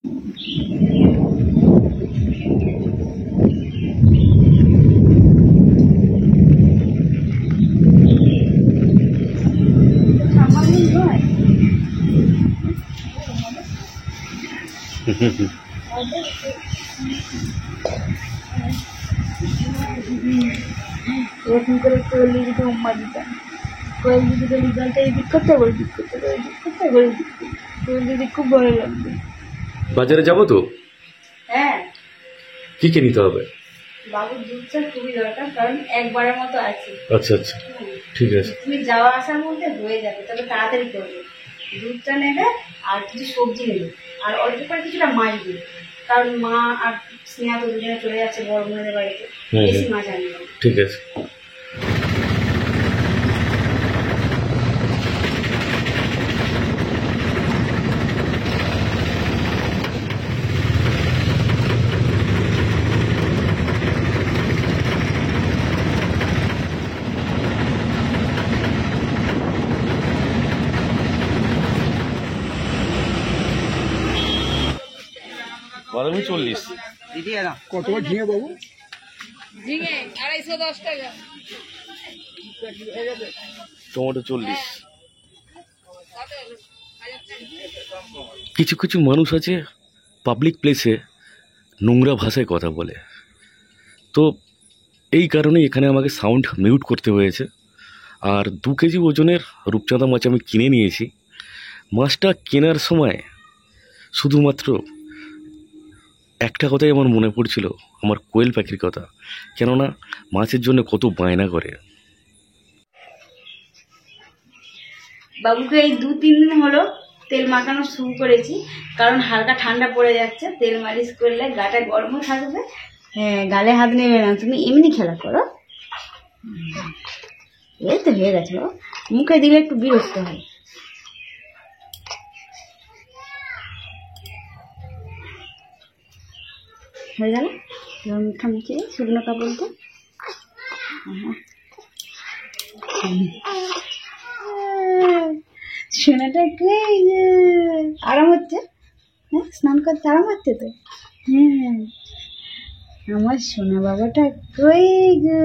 এরকম করে কোয়েল দিদিকে উম্মা দিতাম। কোয়েল দিদিকে রিজাল্টটা এদিক করতে করে দিক করতে করে দিক করতে করে দিক। কোয়েল দিদি খুব ভালো লাগতো। বাজারে যাবো তো? হ্যাঁ। কি কে নিতে হবে? বাবুর দুধটা খুবই দরকার, কারণ একবারের মতো আছে। আচ্ছা আচ্ছা, ঠিক আছে। তুমি যাওয়া আসার মধ্যে হয়ে যাবে, তবে তাড়াতাড়ি করবে। দুধটা নেবে আর কিছু সবজি নেবে আর অল্প করে কিছুটা মাছ দেবে, কারণ মা আর স্নেহা তো দুজনে চলে যাচ্ছে বড় বোনের বাড়িতে, বেশি মাছ আনবে। ঠিক আছে। বাদামি 40 দিদি না কত ঝিঙে বাবু? ঝিঙে 210 টাকা। টমেটো 40। কিছু কিছু মানুষ আছে পাবলিক প্লেসে নোংরা ভাষায় কথা বলে, তো এই কারণে এখানে আমাকে সাউন্ড মিউট করতে হয়েছে। আর 2 কেজি ওজনের রূপচাঁদা মাছ আমি কিনে নিয়েছি। মাছটা কেনার সময় শুধুমাত্র একটা কথাই আমার মনে পড়ছিল, আমার কোয়েল পাখির কথা। কেননা মাছের জন্য কত বায়না করে। বাবুকে এই 2-3 দিন হলো তেল মাখানো শুরু করেছি, কারণ হালকা ঠান্ডা পড়ে যাচ্ছে। তেল মালিশ করলে গাটা গরমও থাকবে। হ্যাঁ, গালে হাত নেবে না, তুমি এমনি খেলা করো। এই তো হয়ে গেছে। মুখে দিলে একটু বিরক্ত হয়। হয়ে গেল মুখটা মুখে শুকনো কাপড় দিয়ে। সোনাটা কই গো? আরাম হচ্ছে? হ্যাঁ, স্নান করতে আরাম হচ্ছে তো? হ্যাঁ, আমার সোনা বাবাটা কই গো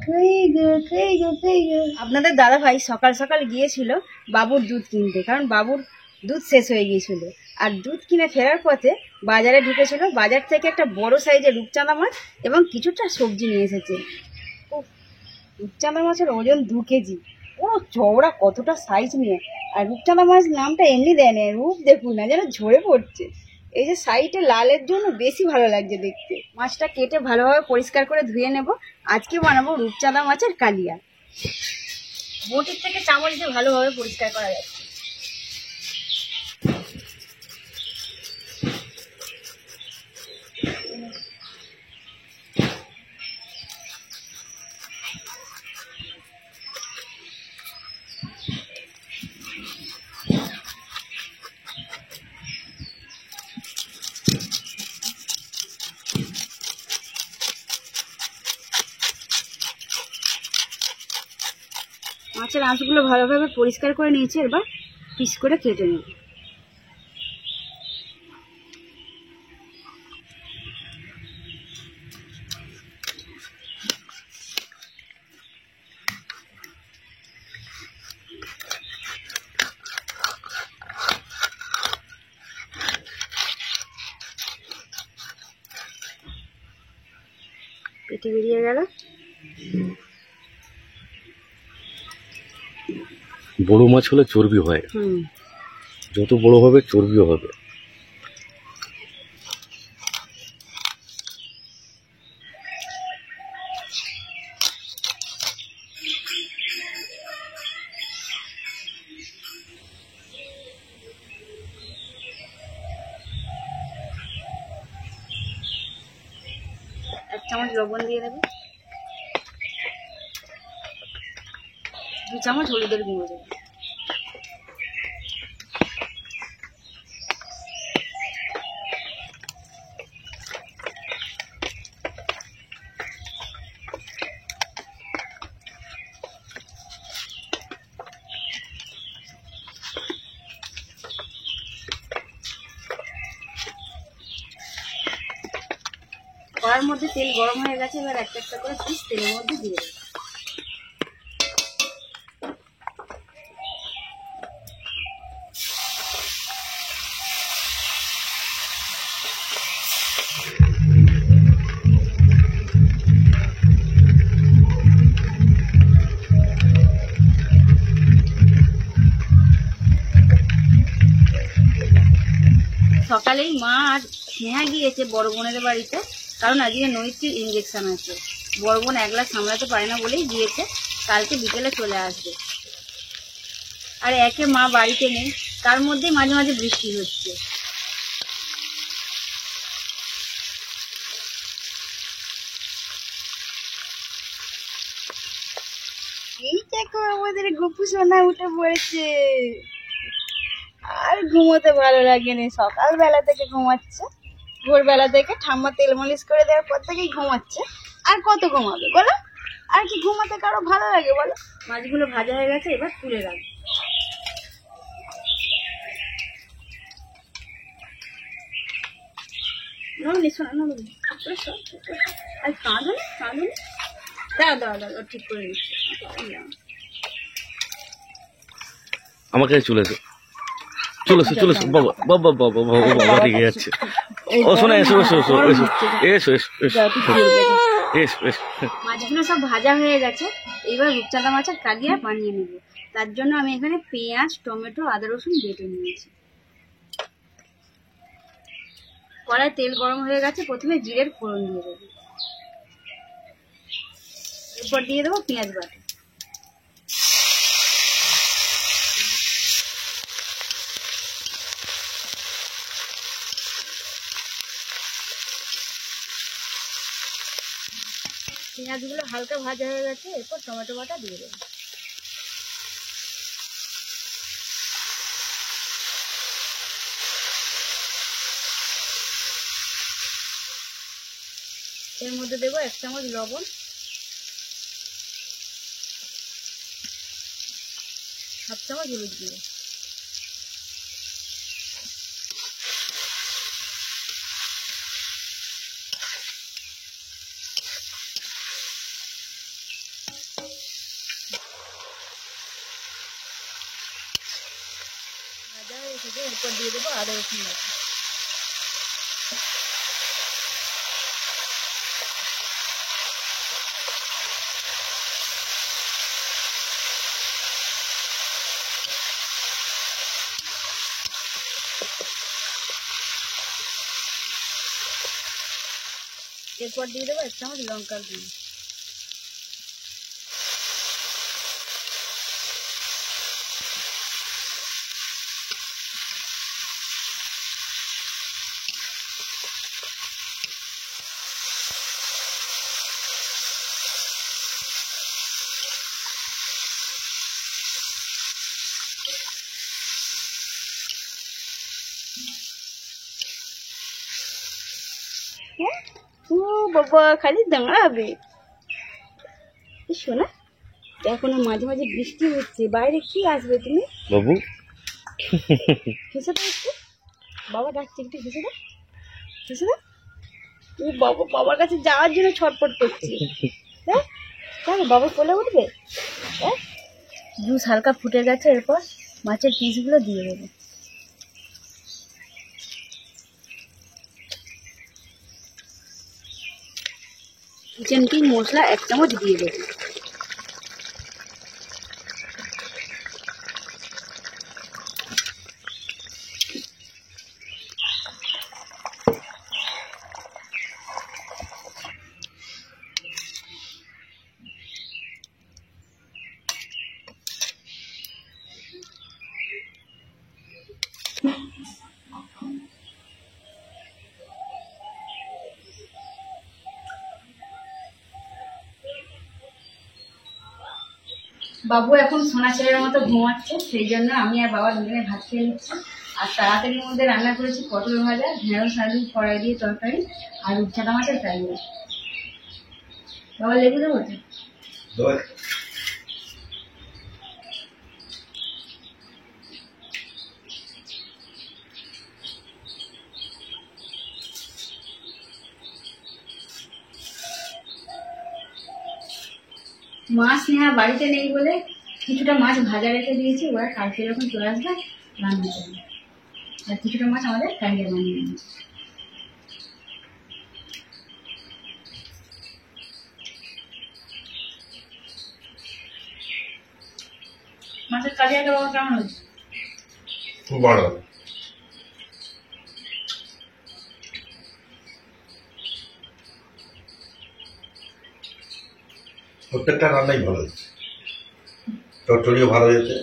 কই গো কই গো কই গো? আপনাদের দাদা ভাই সকাল সকাল গিয়েছিল বাবুর দুধ কিনতে, কারণ বাবুর দুধ শেষ হয়ে গিয়েছিল। আর দুধ কিনে ফেরার পথে বাজারে ঢুকেছিল। বাজার থেকে একটা বড় সাইজের রূপচাঁদা মাছ এবং কিছুটা সবজি নিয়ে এসেছে। রূপচাঁদা মাছের ওজন 2 কেজি। ও চওড়া কতটা সাইজ নিয়ে। আর রূপচাঁদা মাছ নামটা এমনি দেয় না, রূপ দেখুন না, যেন ঝরে পড়ছে। এই যে সাইডে লালের জন্য বেশি ভালো লাগছে দেখতে। মাছটা কেটে ভালোভাবে পরিষ্কার করে ধুয়ে নেব। আজকে বানাবো রূপচাঁদা মাছের কালিয়া। বটির থেকে চামচ দিয়ে ভালোভাবে পরিষ্কার করা যাচ্ছে। মাছের আঁশগুলো ভালোভাবে পরিষ্কার করে নিয়েছি, এবার পিস করে কেটে নেব। পেটে বেরিয়ে গেল। বড় মাছ হলে চর্বি হয়, যত বড় হবে চর্বিও হবে। এক চামচ লবণ দিয়ে দেবো, 2 চামচ হলুদের গুঁড়ো দেবো। কড়ার মধ্যে তেল গরম হয়ে গেছে, এবার একটা একটা করে পিস তেলের মধ্যে দিয়ে দেবো। সকালেই মা আর স্নেহা গিয়েছে বড় বোনের বাড়িতে, কারণ আজকে নৈতিক ইঞ্জেকশন আছে। বড় বোন একলা সামলাতে পারে না বলেই গিয়েছে, কালকে বিকেলে চলে আসবে। আর একে মা বাড়িতে নেই, তার মধ্যেই মাঝে মাঝে বৃষ্টি হচ্ছে। এই দেখো আমাদের গপু সোনা উঠে পড়েছে, আর ঘুমোতে ভালো লাগেনি, সকালবেলা থেকে ঘুমাচ্ছে। ভোরবেলা থেকে ঠাম্মা তেল মালিশ করে দেওয়ার পর থেকেই ঘুমাচ্ছে। আর কত ঘুমাবে বলো? আর কি ঘুমাতে কারো ভালো লাগে বলো? মাছগুলো ভাজা হয়ে গেছে, এবার তুলে রাখবো। আর কাঁদো না, কাঁদো না, দাও ঠিক করে নিচ্ছি। আমার কাছে চলে এসো, চলে এসো, চলে এসো। বাবা বাবা বাবা বাবা বাবা রেগে যাচ্ছে। ও শোনা, এসো এসো এসো এসো এসো এসো এসো এসো। মাছগুলো সব ভাজা হয়ে গেছে, এইবার রূপচাঁদা মাছের কালিয়া বানিয়ে নেব। তার জন্য আমি এখানে পেঁয়াজ, টমেটো, আদা, রসুন বেটে নিয়েছি। কড়াই তেল গরম হয়ে গেছে, প্রথমে জিরের ফোড়ন দিয়ে দেবো, এরপর দিয়ে দেবো পেঁয়াজ বাটা। পেঁয়াজগুলো হালকা ভাজা হয়ে গেছে, এরপর টমেটো বাটা দিয়ে দেবো। এর মধ্যে দেবো 1 চামচ লবণ, হাফ চামচ হলুদ গুঁড়ো। ভাজা হয়ে এসেছে, এরপর দিয়ে দেবো আদা রসুন বাটা। এরপর দিয়ে দেবো 1 চামচ লঙ্কার গুঁড়ো। ও বাবা, খালি দাঁড়াবে। শোনা, দেখো না মাঝে মাঝে বৃষ্টি হচ্ছে, বাইরে কি আসবে তুমি? বাবু হেসে দাও একটু, বাবা ডাকছে, একটু হেসে দাও, হেসে দাও। ও বাবা, বাবার কাছে যাওয়ার জন্য ছটফট করছে। হ্যাঁ, কেন বাবা কোলে উঠবে? হ্যাঁ, জুস হালকা ফুটে গেছে, এরপর মাছের পিসগুলো দিয়ে দেবো। কিচেন কিং মশলা 1 চামচ দিয়ে দেবো। বাবু এখন সোনা ছেলের মতো ঘুমাচ্ছে, সেই জন্য আমি আর বাবা দুজনে ভাত খেয়ে নিচ্ছি। আর তাড়াতাড়ির মধ্যে রান্না করেছি পটল ভাজা, ঢেঁড়স আলু কড়াই দিয়ে তরকারি, আর রূপচাঁদা মাছের কালিয়া। বাবা লেবু দেবো? মাছ নেওয়া বাড়িতে নেই বলে কিছুটা মাছ ভাজা রেখে দিয়েছি, ওরা কালকে যখন চলে আসবে রান্না করবে। আর কিছুটা মাছ আমাদের কালিয়া বানিয়ে নেবে। মাছের কালিয়াটা বাবা কেমন হয়েছে? খুব ভালো। প্রত্যেকটা রান্নাই ভালো হয়েছে, চটচড়িও ভালো হয়েছে।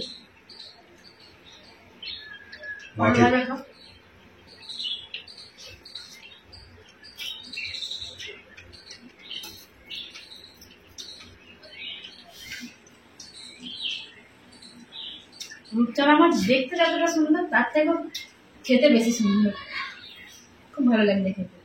মাছের রূপচাঁদা মাছ দেখতে যতটা সুন্দর তার থেকেও খেতে বেশি সুন্দর, খুব ভালো লাগবে খেতে।